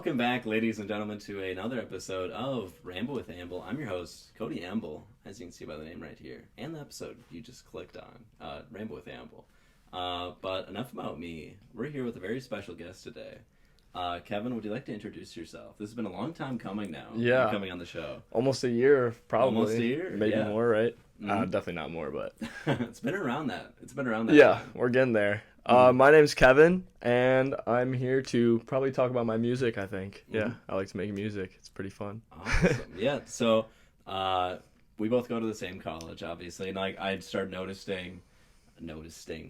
Welcome back, ladies and gentlemen, to another episode of Ramble with Amble. I'm your host, Cody Amble, as you can see by the name right here, and the episode you just clicked on, Ramble with Amble. But enough about me. We're here with a very special guest today. Kevin, would you like to introduce yourself? This has been a long time coming now. Yeah. You're coming on the show. Almost a year, probably. Almost a year, Maybe yeah. more, right? Mhm. Definitely not more, but... It's been around that. Yeah, time. we're getting there. My name's Kevin, and I'm here to probably talk about my music, I think. Yeah, I like to make music. It's pretty fun. Awesome. Yeah, so we both go to the same college, obviously, and I started noticing,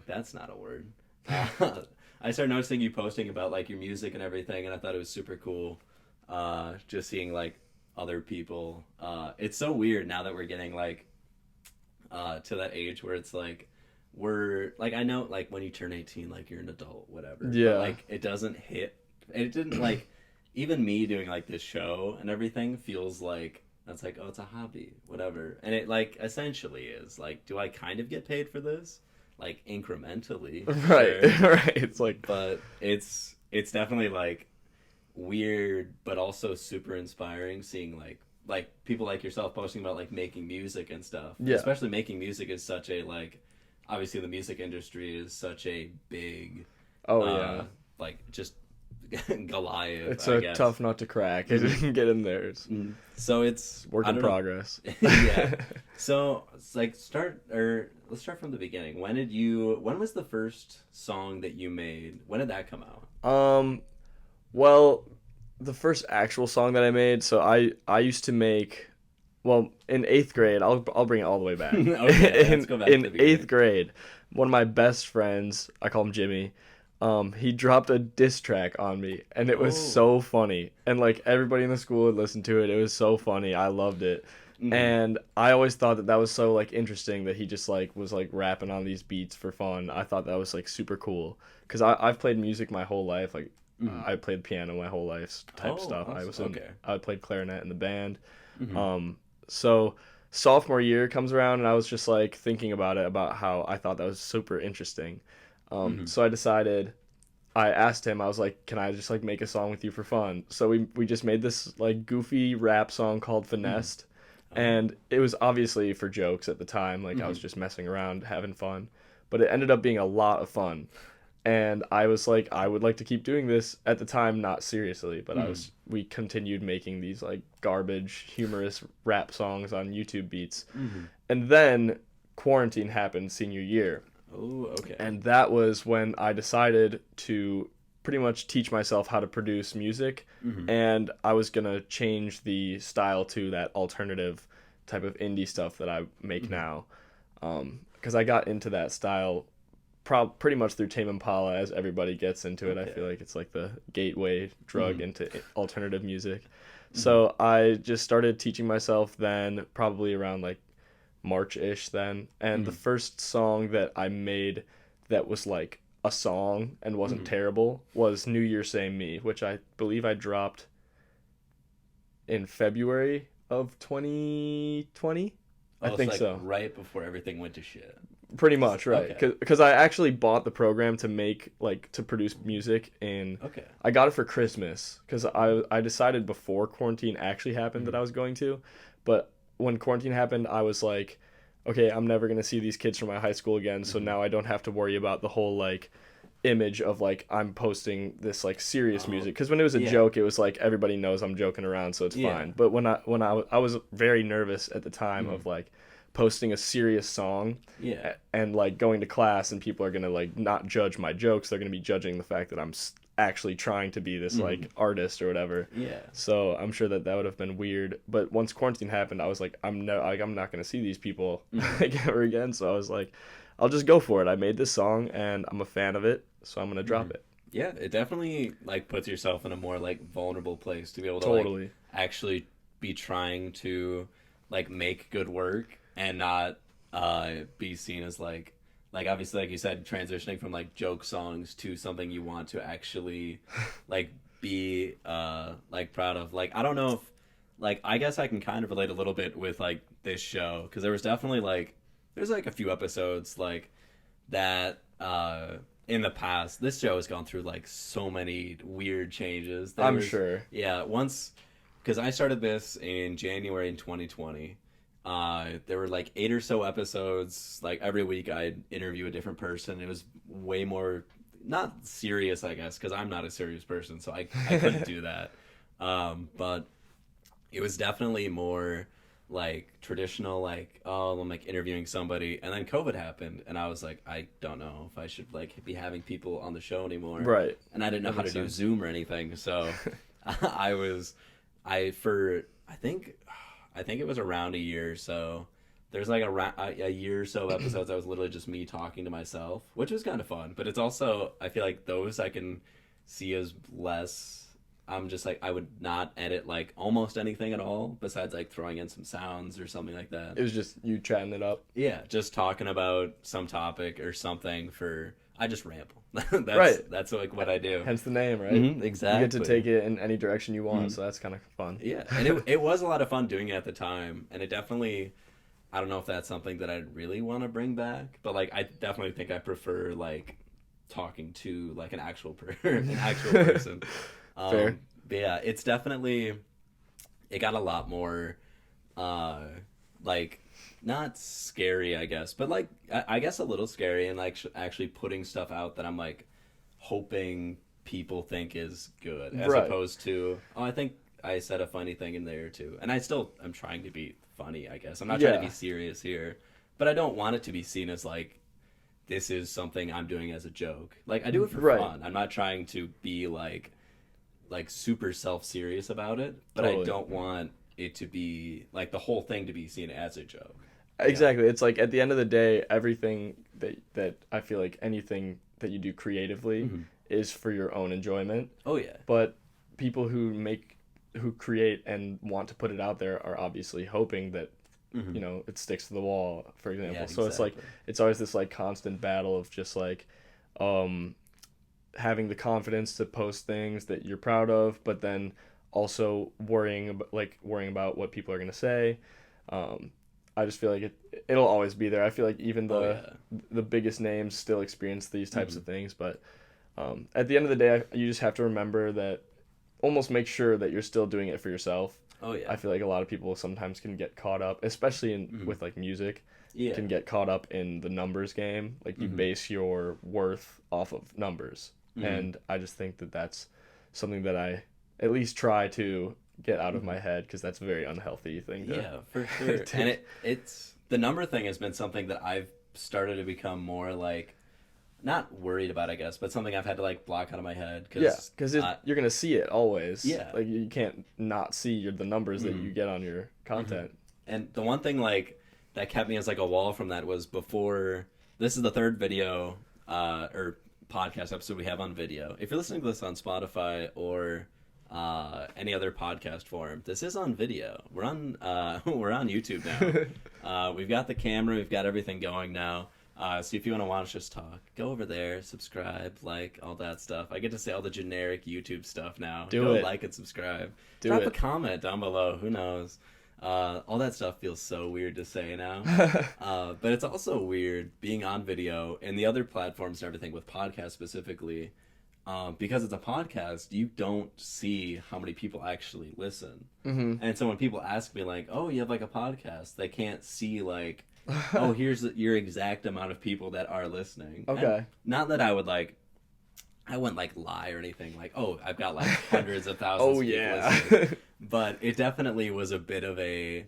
that's not a word. I started noticing you posting about like your music and everything, and I thought it was super cool. Just seeing like other people. It's so weird now that we're getting like to that age where it's like we're like, I know like when you turn 18, like you're an adult, whatever. Yeah. But, like it doesn't hit. It didn't like even me doing like this show and everything feels like that's like, oh, it's a hobby, whatever. And it like essentially is like, do I kind of get paid for this? Like incrementally, Right, sure. right. It's like... But it's definitely like weird, but also super inspiring seeing like people like yourself posting about like making music and stuff. Yeah. Especially making music is such a like, obviously the music industry is such a big, yeah. like just Goliath. It's I a guess. tough nut to crack. It didn't get in there. It's So it's work I in don't know. progress. Yeah. So it's like let's start from the beginning. When was the first song that you made? When did that come out? Well, the first actual song that I made, so I used to make, well, in 8th grade, I'll bring it all the way back. Okay, let's go back to the in beginning. 8th grade, one of my best friends, I call him Jimmy, he dropped a diss track on me, and it was Oh. so funny. And like everybody in the school would listen to it. It was so funny. I loved it. Mhm. And I always thought that was so like interesting that he just like was like rapping on these beats for fun. I thought that was like super cool because I've played music my whole life. Like I played piano my whole life type Oh, stuff. awesome. Okay. I played clarinet in the band. Mhm. So sophomore year comes around and I was just like thinking about it, about how I thought that was super interesting. So I asked him, I was like, can I just like make a song with you for fun? So we just made this like goofy rap song called Finessed. And it was obviously for jokes at the time. Like I was just messing around, having fun, but it ended up being a lot of fun. And I was like, I would like to keep doing this at the time, not seriously, but we continued making these like garbage, humorous rap songs on YouTube beats. And then quarantine happened senior year. Oh, okay. And that was when I decided to pretty much teach myself how to produce music. And I was going to change the style to that alternative type of indie stuff that I make now. Because I got into that style pretty much through Tame Impala, as everybody gets into it. Okay. I feel like it's like the gateway drug into alternative music. So I just started teaching myself then, probably around like March-ish then. And the first song that I made that was like a song and wasn't terrible was New Year Same Me, which I believe I dropped in February of 2020. I think like so. right before everything went to shit. Pretty much, right. Okay. Because I actually bought the program to make, like, to produce music, and Okay. I got it for Christmas, because I decided before quarantine actually happened that I was going to, but when quarantine happened, I was like, okay, I'm never going to see these kids from my high school again, so now I don't have to worry about the whole, like, image of, like, I'm posting this, like, serious music. Because when it was a joke, it was like, everybody knows I'm joking around, so it's fine. But when I was very nervous at the time of, like, posting a serious song and, like, going to class, and people are going to, like, not judge my jokes. They're going to be judging the fact that I'm actually trying to be this, like, artist or whatever. Yeah. So I'm sure that would have been weird. But once quarantine happened, I was like, I'm not going to see these people like, ever again. So I was like, I'll just go for it. I made this song, and I'm a fan of it, so I'm going to drop it. Yeah, it definitely like puts yourself in a more like vulnerable place to be able to Totally. like actually be trying to like make good work and not be seen as like obviously like you said, transitioning from like joke songs to something you want to actually like be like proud of. Like I don't know if like I guess I can kind of relate a little bit with like this show, because there was definitely like there's like a few episodes like that in the past, this show has gone through like so many weird changes. I'm sure. Yeah, once, because I started this in January in 2020. There were like 8 or so episodes. Like every week, I'd interview a different person. It was way more not serious, I guess, because I'm not a serious person, so I couldn't do that. But it was definitely more like traditional, like, oh, I'm like interviewing somebody, and then COVID happened, and I was like, I don't know if I should like be having people on the show anymore, right? And I didn't know how to do Zoom or anything, so I think it was around a year or so. There's like a year or so of episodes that was literally just me talking to myself, which was kind of fun, but it's also, I feel like those I can see as less. I'm just like, I would not edit like almost anything at all besides like throwing in some sounds or something like that. It was just you chatting it up. Yeah, just talking about some topic or something I just ramble. Right. That's like what I do. Hence the name, right? Mm-hmm, exactly. You get to take it in any direction you want, so that's kind of fun. Yeah, and it was a lot of fun doing it at the time, and it definitely, I don't know if that's something that I'd really want to bring back, but like I definitely think I prefer like talking to like an actual person. Fair. But yeah, it's definitely, it got a lot more, like, not scary, I guess, but like, I guess a little scary, and like actually putting stuff out that I'm like hoping people think is good, as opposed to, oh, I think I said a funny thing in there too. And I'm trying to be funny, I guess. I'm not trying to be serious here, but I don't want it to be seen as like, this is something I'm doing as a joke. Like, I do it for fun. I'm not trying to be like super self-serious about it, but totally. I don't want it to be like the whole thing to be seen as a joke. Exactly. Yeah. It's like at the end of the day, everything that I feel like anything that you do creatively is for your own enjoyment. Oh yeah. But people who create and want to put it out there are obviously hoping that you know, it sticks to the wall, for example. Yeah, exactly. So it's like, it's always this like constant battle of just like having the confidence to post things that you're proud of, but then also worrying about what people are going to say. I just feel like it'll always be there. I feel like even the biggest names still experience these types of things, but at the end of the day, you just have to remember that, almost make sure that you're still doing it for yourself. Oh yeah. I feel like a lot of people sometimes can get caught up, especially with like music. Yeah. Can get caught up in the numbers game. Like you base your worth off of numbers. And I just think that that's something that I at least try to get out of my head, because that's a very unhealthy thing to for sure. And it's the number thing has been something that I've started to become more like, not worried about, I guess, but something I've had to like block out of my head. Because you're gonna see it always. Yeah, like you can't not see the numbers that you get on your content. And the one thing like that kept me as like a wall from that was, before, this is the third video or podcast episode we have on video. If you're listening to this on Spotify or any other podcast form, this is on video. We're on YouTube now. We've got the camera, we've got everything going now. So if you want to watch us talk, go over there, subscribe, like, all that stuff. I get to say all the generic YouTube stuff now. Go like and subscribe. Drop a comment down below. Who knows? All that stuff feels so weird to say now. But it's also weird being on video and the other platforms and everything, with podcasts specifically. Because it's a podcast, you don't see how many people actually listen. And so when people ask me like, oh, you have like a podcast, they can't see like, oh, here's your exact amount of people that are listening. Okay. And not that I wouldn't like lie or anything like, oh, I've got like hundreds of thousands of people listening. But it definitely was a bit of a,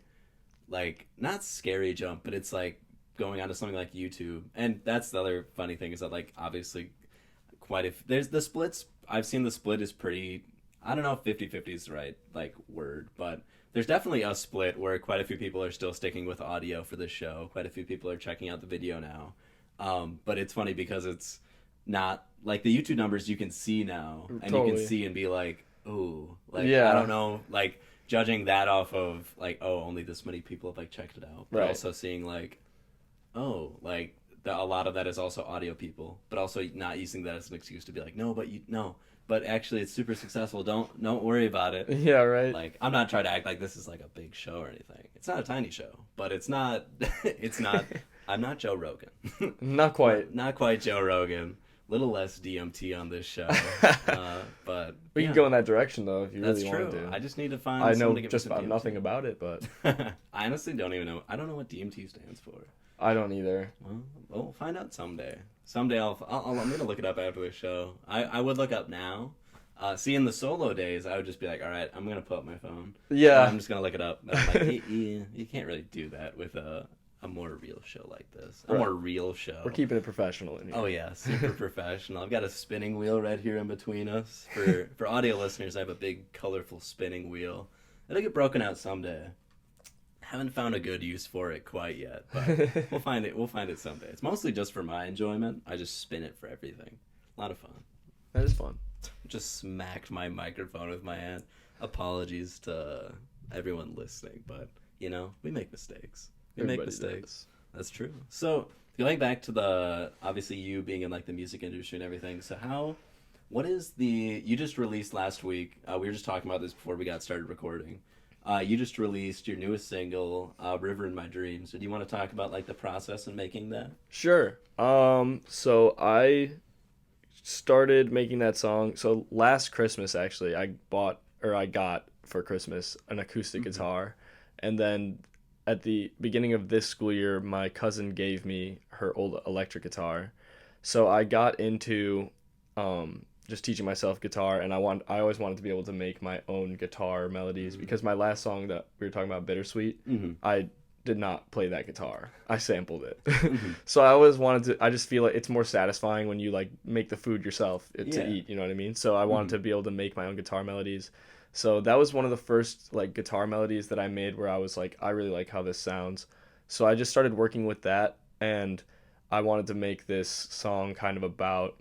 like, not scary jump, but it's like going onto something like YouTube. And that's the other funny thing, is that like, obviously there's the splits. I've seen the split is pretty, I don't know if 50-50 is the right like word, but there's definitely a split where quite a few people are still sticking with audio for this show. Quite a few people are checking out the video now. But it's funny because it's not like the YouTube numbers you can see now, and you can see and be like, ooh, like, I don't know, like judging that off of like, oh, only this many people have like checked it out, but also seeing like, oh, like a lot of that is also audio people, but also not using that as an excuse to be like, but actually it's super successful. Don't worry about it. Yeah, right. Like, I'm not trying to act like this is like a big show or anything. It's not a tiny show, but it's not. I'm not Joe Rogan. Not quite. Not quite Joe Rogan. little less DMT on this show. But we can go in that direction though if you really want to. I just need to find. I know to give just about DMT. nothing about it, but I honestly don't even know. I don't know what DMT stands for. I don't either. Well, we'll find out someday. Someday I'm gonna look it up after the show. I would look up now. See, in the solo days, I would just be like, all right, I'm gonna pull up my phone. Yeah. I'm just gonna look it up. And I'm like, you can't really do that with a more real show like this. A more real show. We're keeping it professional in here. Oh yeah, super professional. I've got a spinning wheel right here in between us. For audio listeners, I have a big, colorful spinning wheel. It'll get broken out someday. Haven't found a good use for it quite yet, but we'll find it. We'll find it someday. It's mostly just for my enjoyment. I just spin it for everything. A lot of fun. That is fun. Just smacked my microphone with my hand. Apologies to everyone listening, but we make mistakes. Make mistakes. That's true. So going back to obviously you being in like the music industry and everything. So what is you just released last week? We were just talking about this before we got started recording. You just released your newest single, "River in My Dreams." So do you want to talk about like the process in making that? Sure. So I started making that song. So last Christmas, actually, I got for Christmas an acoustic guitar, and then at the beginning of this school year, my cousin gave me her old electric guitar. So I got into just teaching myself guitar, and I always wanted to be able to make my own guitar melodies, because my last song that we were talking about, Bittersweet, I did not play that guitar. I sampled it. So I always I just feel like it's more satisfying when you like make the food yourself to eat, you know what I mean? So I wanted to be able to make my own guitar melodies. So that was one of the first like guitar melodies that I made where I was like, I really like how this sounds. So I just started working with that, and I wanted to make this song kind of about,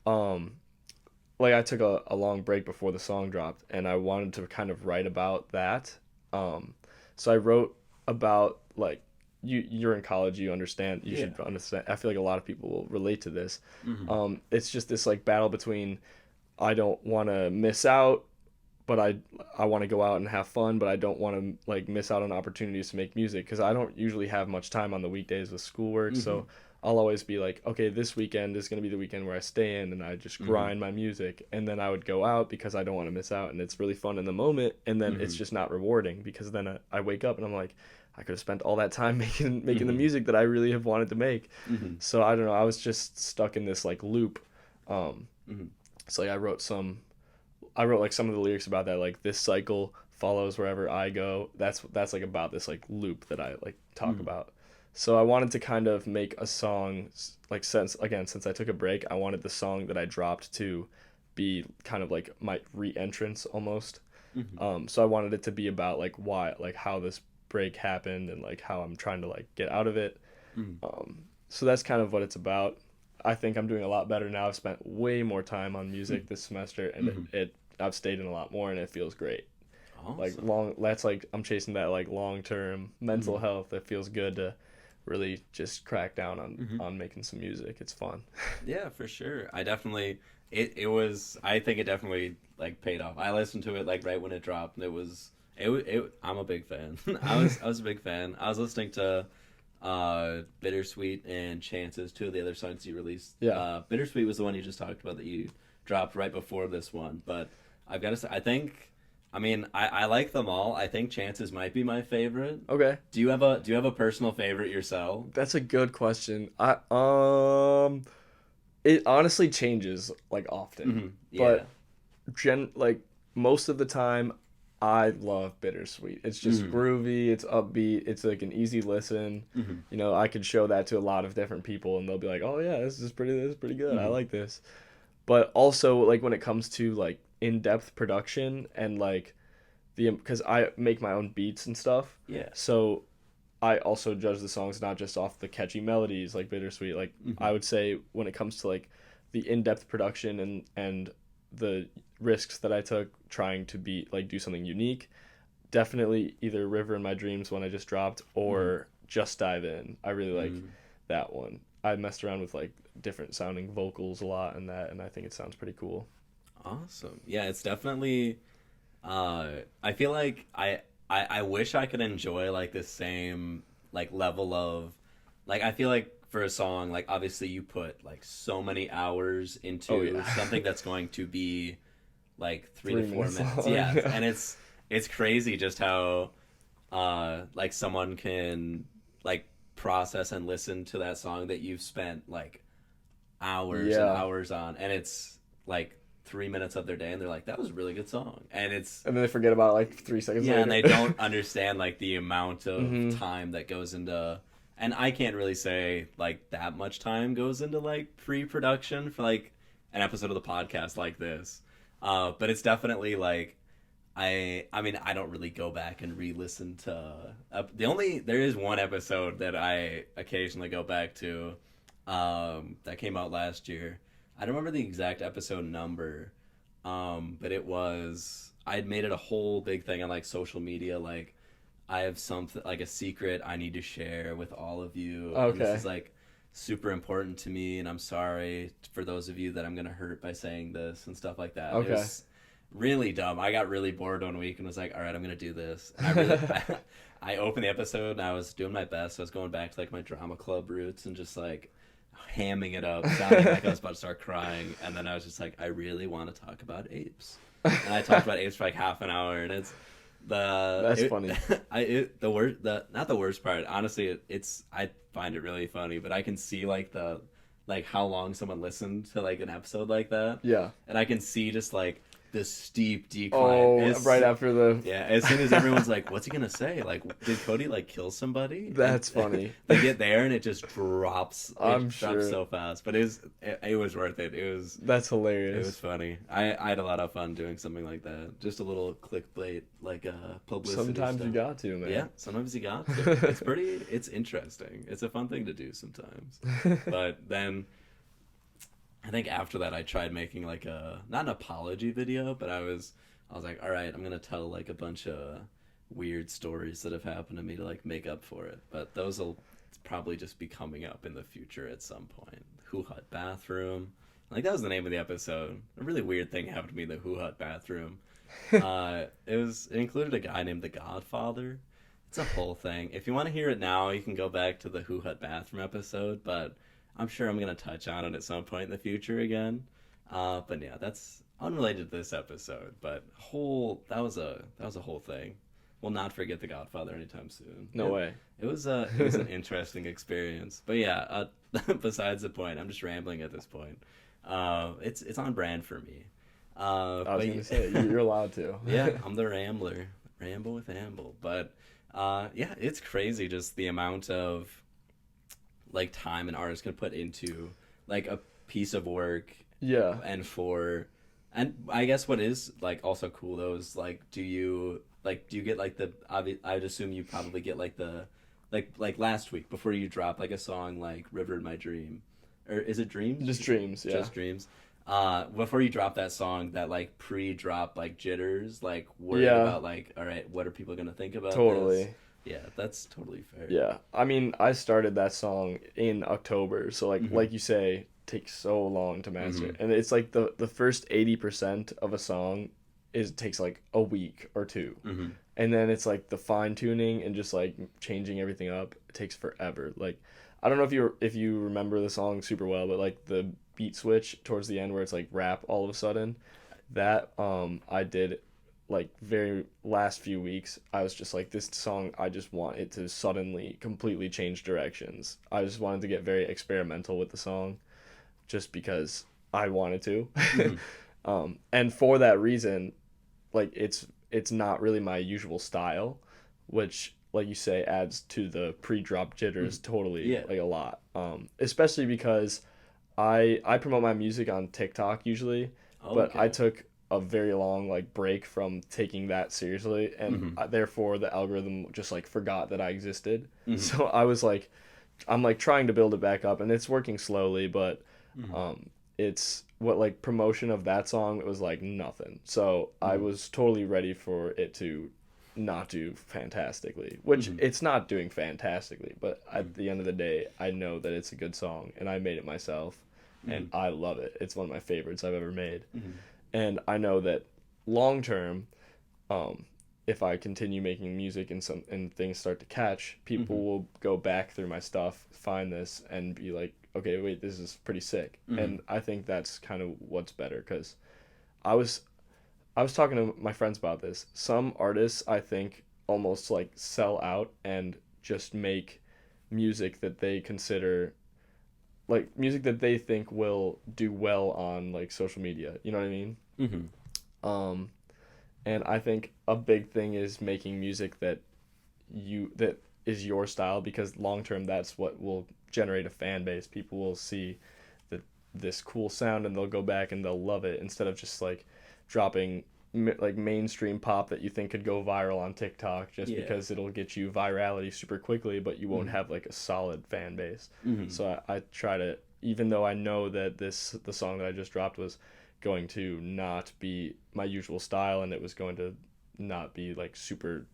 like I took a long break before the song dropped, and I wanted to kind of write about that. So I wrote about like, you're in college, you understand, you should understand. I feel like a lot of people will relate to this. It's just this like battle between, I don't want to miss out, but I want to go out and have fun, but I don't want to like miss out on opportunities to make music, because I don't usually have much time on the weekdays with schoolwork. So I'll always be like, okay, this weekend is going to be the weekend where I stay in and I just grind my music, and then I would go out because I don't want to miss out, and it's really fun in the moment, and then it's just not rewarding, because then I wake up and I'm like, I could have spent all that time making the music that I really have wanted to make. So I don't know, I was just stuck in this like loop. So like I wrote like some of the lyrics about that, like, this cycle follows wherever I go. That's like about this like loop that I like talk about. So I wanted to kind of make a song, like, since I took a break, I wanted the song that I dropped to be kind of like my re-entrance almost. So I wanted it to be about like why, like how this break happened, and like how I'm trying to like get out of it. So that's kind of what it's about. I think I'm doing a lot better now. I've spent way more time on music this semester, and I've stayed in a lot more, and it feels great. Awesome. Like I'm chasing that like long-term mental health. It feels good to really just crack down on making some music. It's fun. Yeah, for sure. I definitely I think it definitely like paid off. I listened to it like right when it dropped, and I'm a big fan. I was a big fan. I was listening to Bittersweet and Chances, two of the other songs you released. Bittersweet was the one you just talked about that you dropped right before this one, but I've got to say, I like them all. I think Chances might be my favorite. Okay. Do you have a personal favorite yourself? That's a good question. It honestly changes like often. But like most of the time, I love Bittersweet. It's just groovy, it's upbeat, it's like an easy listen. You know, I could show that to a lot of different people, and they'll be like, "Oh yeah, this is pretty good. I like this." But also, like, when it comes to like in-depth production and like because I make my own beats and stuff. Yeah. So I also judge the songs not just off the catchy melodies like Bittersweet. Like I would say when it comes to like the in-depth production and the risks that I took trying to do something unique, definitely either River in My Dreams, one I just dropped, or Just Dive In. I really like that one. I messed around with like different sounding vocals a lot in that, and I think it sounds pretty cool. Awesome. Yeah, it's definitely I feel like I wish I could enjoy like the same like level of like, I feel like for a song, like obviously you put like so many hours into Oh, yeah. something that's going to be like 3 to 4 minutes. long. Yeah, Yeah. and it's crazy just how like someone can like process and listen to that song that you've spent like hours and Yeah. hours on, and it's like 3 minutes of their day, and they're like, that was a really good song, and it's And then they forget about it like 3 seconds yeah, later. and they don't understand like the amount of Hmm. time that goes into, and I can't really say like that much time goes into like pre-production for like an episode of the podcast like this. But it's definitely like I mean I don't really go back and re-listen to there is one episode that I occasionally go back to that came out last year. I don't remember the exact episode number, but it was I'd made it a whole big thing on like social media. Like I have something like a secret I need to share with all of you, and this Okay. is like super important to me, and I'm sorry for those of you that I'm gonna hurt by saying this and stuff like that. It Okay. was really dumb. I got really bored one week and was like, all right, I'm gonna do this. And I really I opened the episode and I was doing my best. I was going back to like my drama club roots and just like hamming it up, sounding like I was about to start crying. And then I was just like, I really want to talk about apes. And I talked about apes for like half an hour, and it's That's funny. the worst, the not the worst part. Honestly, it's I find it really funny, but I can see like the like how long someone listened to like an episode like that, Yeah. and I can see just like the steep decline. Oh, right after the. Yeah, as soon as everyone's like, "What's he gonna say?" Like, did Cody like kill somebody? That's And funny. they get there and it just drops. It I'm drops sure. so fast, but it was worth it. That's It hilarious. was funny. I had a lot of fun doing something like that. Just a little clickbait, like publicity. Sometimes stuff. you got to, man. Yeah, sometimes you got to. It's interesting. It's a fun thing to do sometimes. But then I think after that I tried making like not an apology video, but I was like, all right, I'm gonna tell like a bunch of weird stories that have happened to me to like make up for it. But those will probably just be coming up in the future at some point. Who Hut bathroom. Like that was the name of the episode. A really weird thing happened to me in the Who Hut bathroom. It included a guy named the Godfather. It's a whole thing. If you want to hear it now, you can go back to the Who Hut bathroom episode, but I'm sure I'm gonna touch on it at some point in the future again. But yeah, that's unrelated to this episode. But that was a whole thing. We'll not forget the Godfather anytime soon. No way. It was an interesting experience. But yeah, besides the point, I'm just rambling at this point. It's on brand for me. I was gonna say you're allowed to. Yeah, I'm the rambler. Ramble with Amble. But yeah, it's crazy just the amount of like time an artist can put into like a piece of work. Yeah. And I guess what is like also cool though is like do you get like I'd assume you probably get like the like last week before you drop like a song like River in My Dream, or is it Dreams? Just dreams. Yeah. Just Dreams. Before you drop that song, that like pre-drop like jitters, like worried Yeah. about like, all right, what are people gonna think about Totally. this? Yeah, that's totally fair. Yeah. I mean, I started that song in October, so like you say, takes so long to master. And it's like the first 80% of a song takes like a week or two. And then it's like the fine tuning and just like changing everything up. It takes forever. Like I don't know if you remember the song super well, but like the beat switch towards the end where it's like rap all of a sudden, that I did like very last few weeks. I was just like, this song, I just want it to suddenly completely change directions. I just wanted to get very experimental with the song just because I wanted to. And for that reason, like it's not really my usual style, which like you say adds to the pre-drop jitters totally. Yeah. Like a lot. Especially because I promote my music on TikTok usually, but Okay. I took a very long like break from taking that seriously, and therefore the algorithm just like forgot that I existed. So I was like, I'm like trying to build it back up, and it's working slowly, but it's what like promotion of that song, it was like nothing. So I was totally ready for it to not do fantastically, which it's not doing fantastically, but at the end of the day, I know that it's a good song, and I made it myself, and I love it. It's one of my favorites I've ever made. And I know that long term, if I continue making music and things start to catch, people Mm-hmm. will go back through my stuff, find this, and be like, okay, wait, this is pretty sick. Mm-hmm. And I think that's kind of what's better because I was I was talking to my friends about this. Some artists I think almost like sell out and just make music that they consider like music that they think will do well on like social media. You know what I mean? Mm-hmm. Um, and I think a big thing is making music that is your style because long term that's what will generate a fan base. People will see that this cool sound and they'll go back and they'll love it instead of just like dropping like mainstream pop that you think could go viral on TikTok just Yeah. because it'll get you virality super quickly, but you won't Mm-hmm. have like a solid fan base. Mm-hmm. So I try to, even though I know that the song that I just dropped was going to not be my usual style and it was going to not be like super,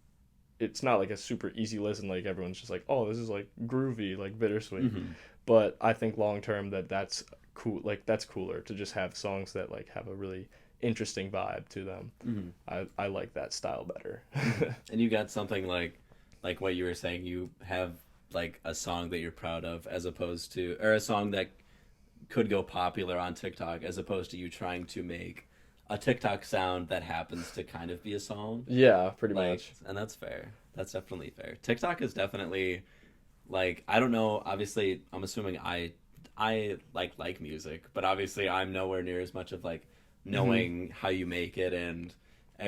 it's not like a super easy listen like everyone's just like, oh, this is like groovy, like bittersweet. Mm-hmm. But I think long term that's cool, like that's cooler to just have songs that like have a really interesting vibe to them. Mm-hmm. I like that style better. Mm-hmm. And you got something like what you were saying. You have like a song that you're proud of, as opposed to, or a song that could go popular on TikTok, as opposed to you trying to make a TikTok sound that happens to kind of be a song. Yeah, pretty Like, much. and that's fair. That's definitely fair. TikTok is definitely like, I don't know. Obviously, I'm assuming I like music, but obviously I'm nowhere near as much of like Hmm. knowing how you make it and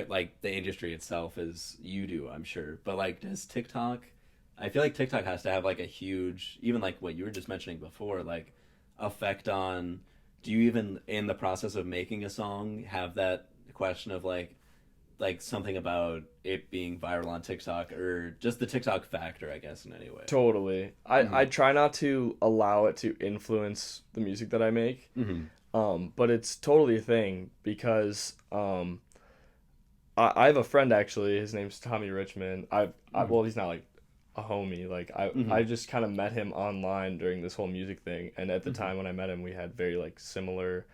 like the industry itself as you do, I'm sure. But like, does TikTok? I feel like TikTok has to have like a huge, even like what you were just mentioning before, like effect on. Do you even in the process of making a song have that question of like something about it being viral on TikTok or just the TikTok factor, I guess, in any way? Totally. I Mm-hmm. try not to allow it to influence the music that I make. Mm-hmm. But it's totally a thing because I have a friend actually. His name's Tommy Richmond. Mm-hmm. Well, he's not like a homie. Like Mm-hmm. I just kind of met him online during this whole music thing, and at the Mm-hmm. time when I met him, we had very like similar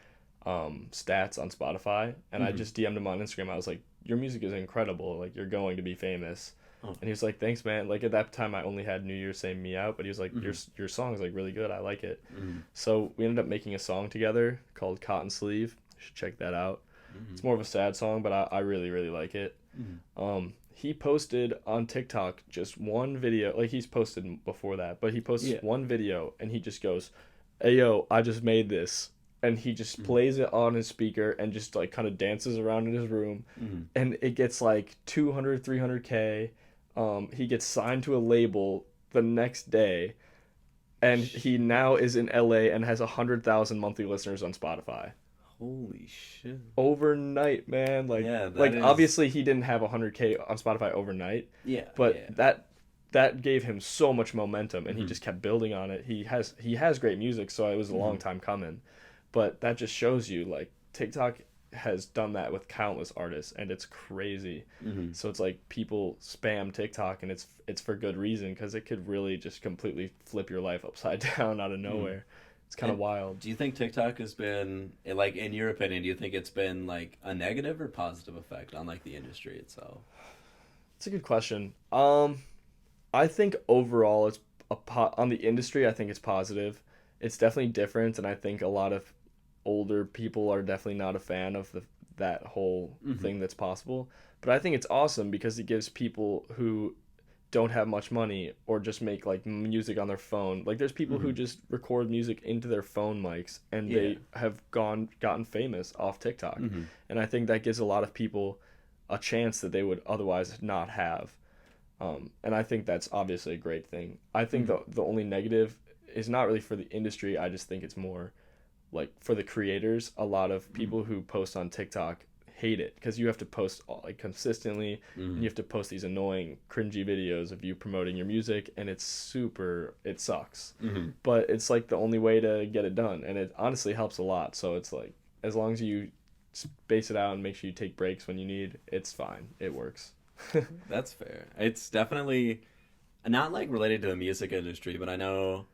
stats on Spotify, and I Mm-hmm. just DM'd him on Instagram. I was like, "Your music is incredible. Like you're going to be famous." Oh. And he was like, "Thanks, man." Like at that time, I only had New Year's Say Me Out, but he was like, Mm-hmm. your song is like really good. I like it." Mm-hmm. So we ended up making a song together called Cotton Sleeve. You should check that out. Mm-hmm. It's more of a sad song, but I really, really like it. He posted on TikTok just one video. Like he's posted before that, but he posts Yeah. one video and he just goes, "Hey yo, I just made this." And he just Mm-hmm. plays it on his speaker and just like kind of dances around in his room Mm-hmm. and it gets like 200 300K. He gets signed to a label the next day and he now is in LA and has 100,000 monthly listeners on Spotify Holy shit. overnight, man. Yeah, that Like is. obviously he didn't have 100K on Spotify overnight, Yeah, but yeah. that gave him so much momentum and he Mm-hmm. just kept building on it. He has great music, so it was a Mm-hmm. long time coming. But that just shows you like TikTok has done that with countless artists and it's crazy. Mm-hmm. So it's like people spam TikTok and it's for good reason because it could really just completely flip your life upside down out of Mm-hmm. nowhere. It's kind of And wild. do you think TikTok has been like, in your opinion, do you think it's been like a negative or positive effect on like the industry itself? It's a good question. I think overall it's on the industry. I think it's positive. It's definitely different, and I think a lot of older people are definitely not a fan of that whole Mm-hmm. thing that's possible. But I think it's awesome because it gives people who don't have much money or just make like music on their phone. Like there's people who Mm-hmm. just record music into their phone mics and Yeah. they have gotten famous off TikTok. Mm-hmm. And I think that gives a lot of people a chance that they would otherwise not have. And I think that's obviously a great thing. I think Mm-hmm. the only negative is not really for the industry. I just think it's more like for the creators. A lot of people who post on TikTok hate it because you have to post like consistently and Mm-hmm. you have to post these annoying cringy videos of you promoting your music and it sucks, Mm-hmm. but it's like the only way to get it done and it honestly helps a lot. So it's like as long as you space it out and make sure you take breaks when you need, it's fine, it works. That's fair. It's definitely not like related to the music industry, but I know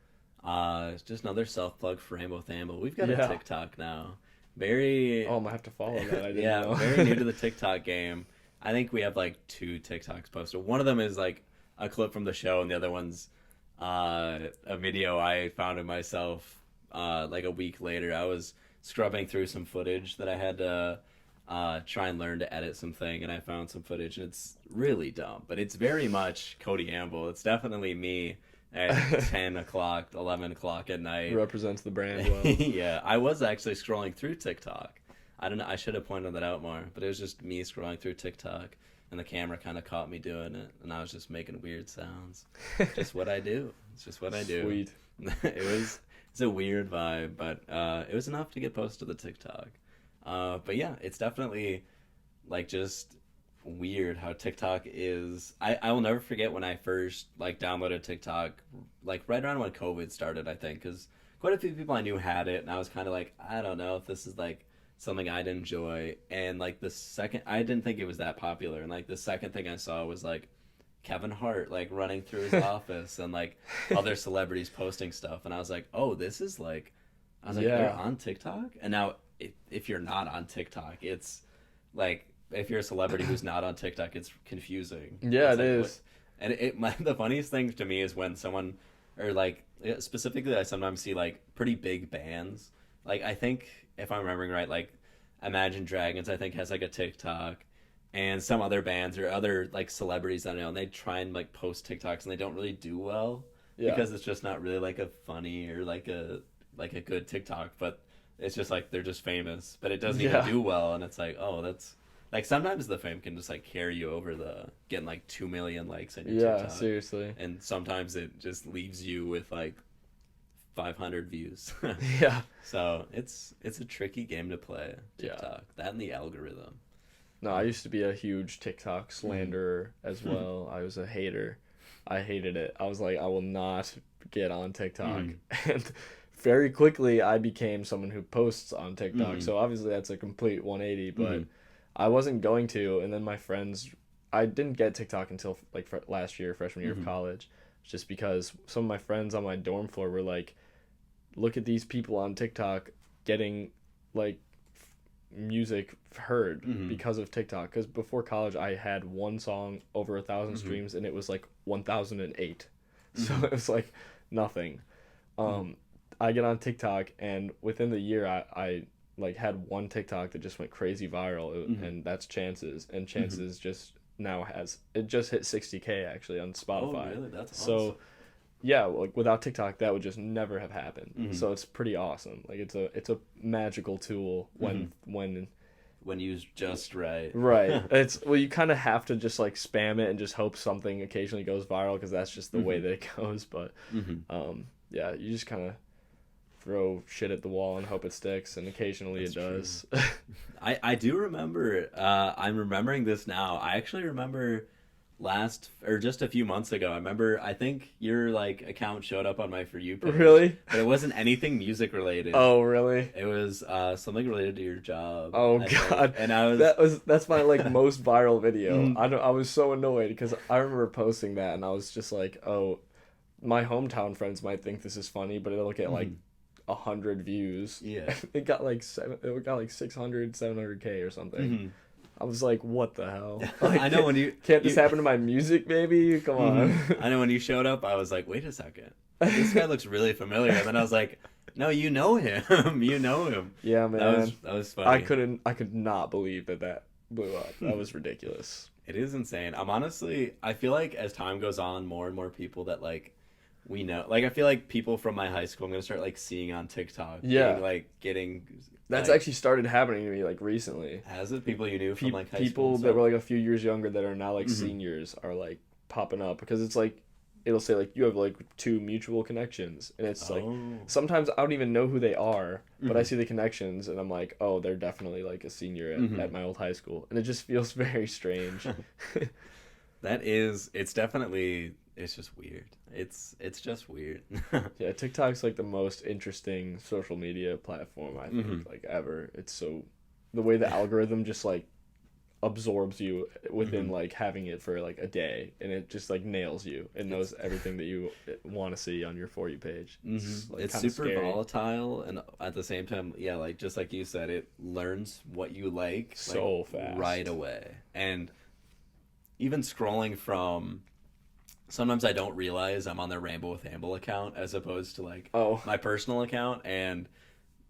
just another self plug for Rainbow Thamble. We've got a Yeah. TikTok now. Very Oh, I might have to follow that. I didn't yeah, know. very new to the TikTok game. I think we have like 2 TikToks posted. One of them is like a clip from the show, and the other one's a video I found of myself like a week later. I was scrubbing through some footage that I had to try and learn to edit something, and I found some footage, and it's really dumb, but it's very much Cody Amble. It's definitely me at 10 o'clock, 11 o'clock at night. Represents the brand well. Yeah, I was actually scrolling through TikTok. I don't know, I should have pointed that out more, but it was just me scrolling through TikTok, and the camera kind of caught me doing it, and I was just making weird sounds. Just what I do. It's just what I do. Sweet. It's a weird vibe, but it was enough to get posted to TikTok. But yeah, it's definitely like just weird how TikTok is. I will never forget when I first like downloaded TikTok, like right around when COVID started, I think, because quite a few people I knew had it, and I was kind of like, I don't know if this is like something I'd enjoy. And like the second, I didn't think it was that popular, and like the second thing I saw was like Kevin Hart like running through his office and like other celebrities posting stuff, and I was like, oh, this is like, I was like, Yeah. they're on TikTok. And now if you're not on TikTok, it's like, if you're a celebrity who's not on TikTok, it's confusing. Yeah, It's it like, is. the funniest thing to me is when someone, or like specifically, I sometimes see like pretty big bands. Like I think if I'm remembering right, like Imagine Dragons, I think has like a TikTok, and some other bands or other like celebrities I know, and they try and like post TikToks, and they don't really do well Yeah. because it's just not really like a funny or like a good TikTok, but it's just like they're just famous, but it doesn't Yeah. even do well, and it's like, oh, that's like sometimes the fame can just like carry you over the getting like 2 million likes on your Yeah, TikTok, seriously. and sometimes it just leaves you with like 500 views. Yeah. So it's a tricky game to play, Yeah. TikTok. That and the algorithm. No, I used to be a huge TikTok slanderer as well. I was a hater. I hated it. I was like, I will not get on TikTok. And very quickly, I became someone who posts on TikTok. So obviously, that's a complete 180. But I wasn't going to. And then my friends, I didn't get TikTok until like last year, freshman year of college, just because some of my friends on my dorm floor were like, look at these people on TikTok getting like music heard because of TikTok. Because before college, I had one song over 1,000 streams, and it was like 1,008. So it was like nothing. I get on TikTok, and within the year, I like had one TikTok that just went crazy viral, and that's Chances. And Chances just now just hit 60K actually on Spotify. Oh, really? That's awesome. So yeah, like without TikTok, that would just never have happened. So it's pretty awesome. Like it's a magical tool when used just right. Right. You kind of have to just like spam it and just hope something occasionally goes viral, because that's just the way that it goes. But yeah, you just kind of throw shit at the wall and hope it sticks, and occasionally it does. I do remember. I'm remembering this now. I actually remember just a few months ago, I think your like account showed up on my For You page. Really? But it wasn't anything music related. Oh, really? It was something related to your job. Oh I God! think. And that's my like most viral video. I was so annoyed because I remember posting that, and I was just like, oh, my hometown friends might think this is funny, but it'll get like 100 views. Yeah. It got like 600, 700K or something. I was like, what the hell? Like, I know when can't this happen to my music, baby? Come on. I know when you showed up, I was like, wait a second, this guy looks really familiar. And then I was like, no, you know him. You know him. Yeah, man. That was funny. I could not believe that blew up. That was ridiculous. It is insane. I feel like as time goes on, more and more people that like we know, like I feel like people from my high school I'm gonna start like seeing on TikTok. Yeah. Getting That's like, actually started happening to me like recently. has it? People you knew from like high school. People that were like a few years younger that are now like seniors are like popping up, because it's like it'll say like you have like 2 mutual connections, and it's like sometimes I don't even know who they are, but I see the connections and I'm like, oh, they're definitely like a senior at my old high school, and it just feels very strange. It's just weird. It's just weird. Yeah, TikTok's like the most interesting social media platform I think like ever. It's so the way the algorithm just like absorbs you within like having it for like a day, and it just like nails you and knows everything that you want to see on your For You page. It's super volatile, and at the same time, yeah, like just like you said, it learns what you like so fast right away. And even scrolling from. Sometimes I don't realize I'm on the Ramble with Amble account as opposed to like Oh, my personal account, and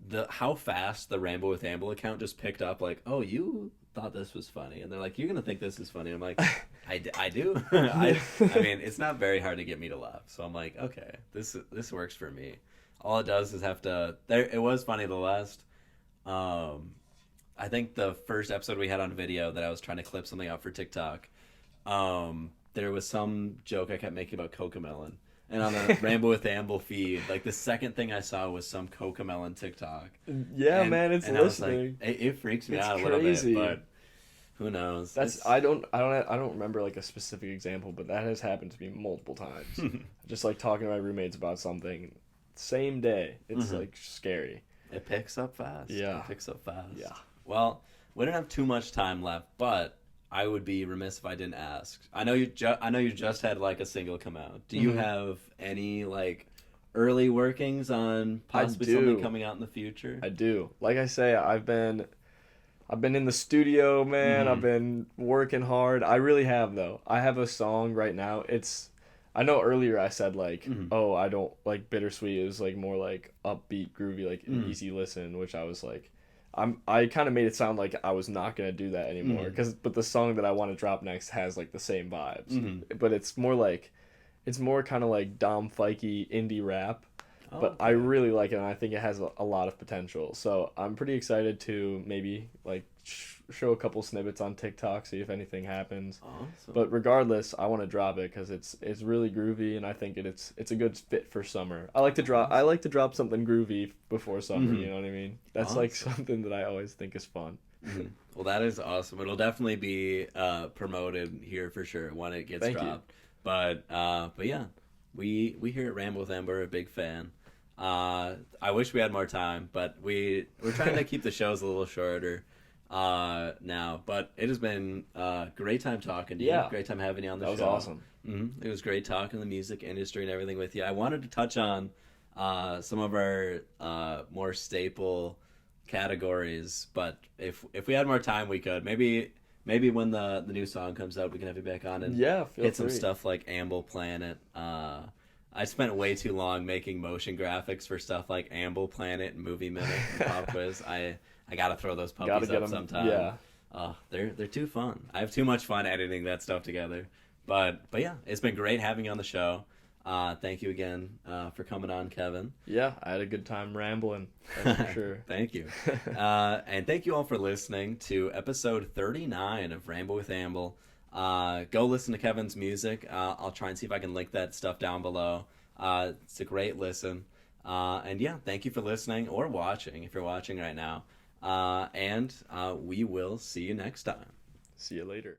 the how fast the Ramble with Amble account just picked up like, oh, you thought this was funny, and they're like, you're gonna think this is funny. I'm like, I do. I mean, it's not very hard to get me to laugh, so I'm like, okay, this works for me. All it does is have to. There, it was funny the last. I think the first episode we had on video that I was trying to clip something out for TikTok. There was some joke I kept making about Cocomelon. And on the Ramble with Amble feed, like the second thing I saw was some Cocomelon TikTok. yeah, And, man, it's and I was listening. like, it freaks me It's out a crazy. little bit, but who knows? That's I don't remember like a specific example, but that has happened to me multiple times. Just like talking to my roommates about something, same day. It's like scary. It picks up fast. Yeah. It picks up fast. Yeah. Well, we don't have too much time left, but I would be remiss if I didn't ask. I know you just had like a single come out. Do you have any like early workings on possibly something coming out in the future? I do. Like I say, I've been in the studio, man. I've been working hard. I really have though. I have a song right now. I know earlier I said like, oh, I don't like Bittersweet. It was like more like upbeat, groovy, like easy listen, which I was like, I kind of made it sound like I was not gonna do that anymore. But the song that I want to drop next has like the same vibes, but it's more kind of like Dom Fikey indie rap. But I really like it, and I think it has a lot of potential. So I'm pretty excited to maybe like show a couple snippets on TikTok, see if anything happens. Awesome. But regardless, I want to drop it because it's really groovy, and I think it's a good fit for summer. I like to drop something groovy before summer. You know what I mean? That's like something that I always think is fun. Well, that is awesome. It'll definitely be promoted here for sure when it gets Thank dropped. But yeah, we here at Ramble with Amber are a big fan. I wish we had more time, but we're trying to keep the shows a little shorter now. But it has been a great time talking to you. Yeah. Great time having you on the That show. was awesome. It was great talking the music industry and everything with you. I wanted to touch on some of our more staple categories, but if we had more time, we could maybe when the new song comes out, we can have you back on and Yeah, feel hit some free. stuff like Amble Planet. I spent way too long making motion graphics for stuff like Amble Planet and Movie Minute and Pop Quiz. I gotta throw those Gotta puppies get up 'em, sometime. yeah. They're too fun. I have too much fun editing that stuff together. But yeah, it's been great having you on the show. Thank you again for coming on, Kevin. Yeah, I had a good time rambling. That's for sure. Thank you. And thank you all for listening to episode 39 of Ramble with Amble. Go listen to Kevin's music. I'll try and see if I can link that stuff down below. It's a great listen. And yeah, thank you for listening or watching if you're watching right now. And we will see you next time. See you later.